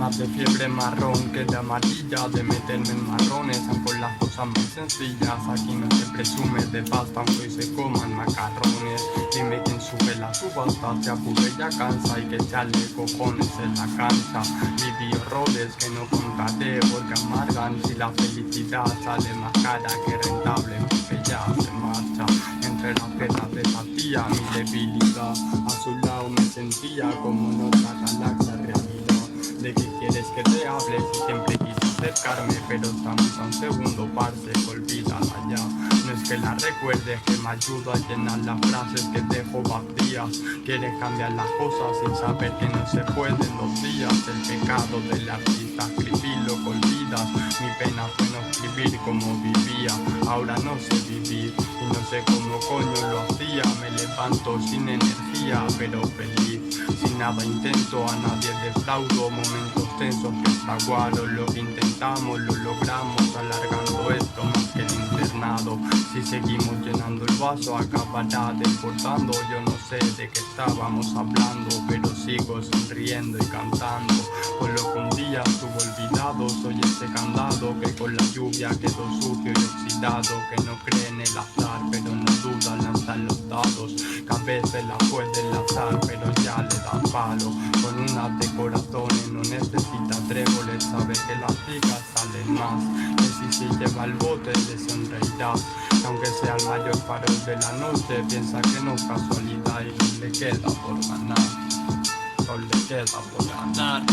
Más de fiebre marrón que de amarilla, de meterme en marrones, aunque las cosas más sencillas. Aquí no se presume de pasta, aunque hoy se coman macarrones. Dime quién sube la subasta, se aburre ya cansa, hay que echarle cojones en la cancha. Viví horrores que no contaré porque amargan. Si la felicidad sale más cara que rentable, porque ya se marcha. Entre las piedras de esa tía, mi debilidad, a su lado me sentía como en otra galaxia realidad. ¿De qué quieres que te hable si siempre quise acercarme? Pero estamos a un segundo, parce, olvídala ya. No es que la recuerdes, que me ayuda a llenar las frases que dejo vacías. Quieres cambiar las cosas sin saber que no se puede en 2 días. El pecado del artista, escribir lo que olvidas. Mi pena fue no escribir como vivía. Ahora no sé vivir y no sé cómo coño lo hacía. Me levanto sin energía pero feliz. Sin nada intento, a nadie defraudo. Momentos tensos que fraguaron lo que intentamos, lo logramos, alargando esto más que el internado. Si seguimos llenando el vaso acabará desbordando. Yo no sé de qué estábamos hablando, pero sigo sonriendo y cantando. Por lo que un día estuvo olvidado, soy ese candado que con la lluvia quedó sucio y oxidado, que no cree en el azar pero no duda en lanzar los dados, que a veces la puede enlazar pero ya le da palo. Con unas de corazones no necesita tréboles, sabe que las chicas salen más, que si se lleva el bote le sonreirá, que aunque sea el mayor farol de la noche piensa que no es casualidad y no le queda por ganar, no le queda por ganar.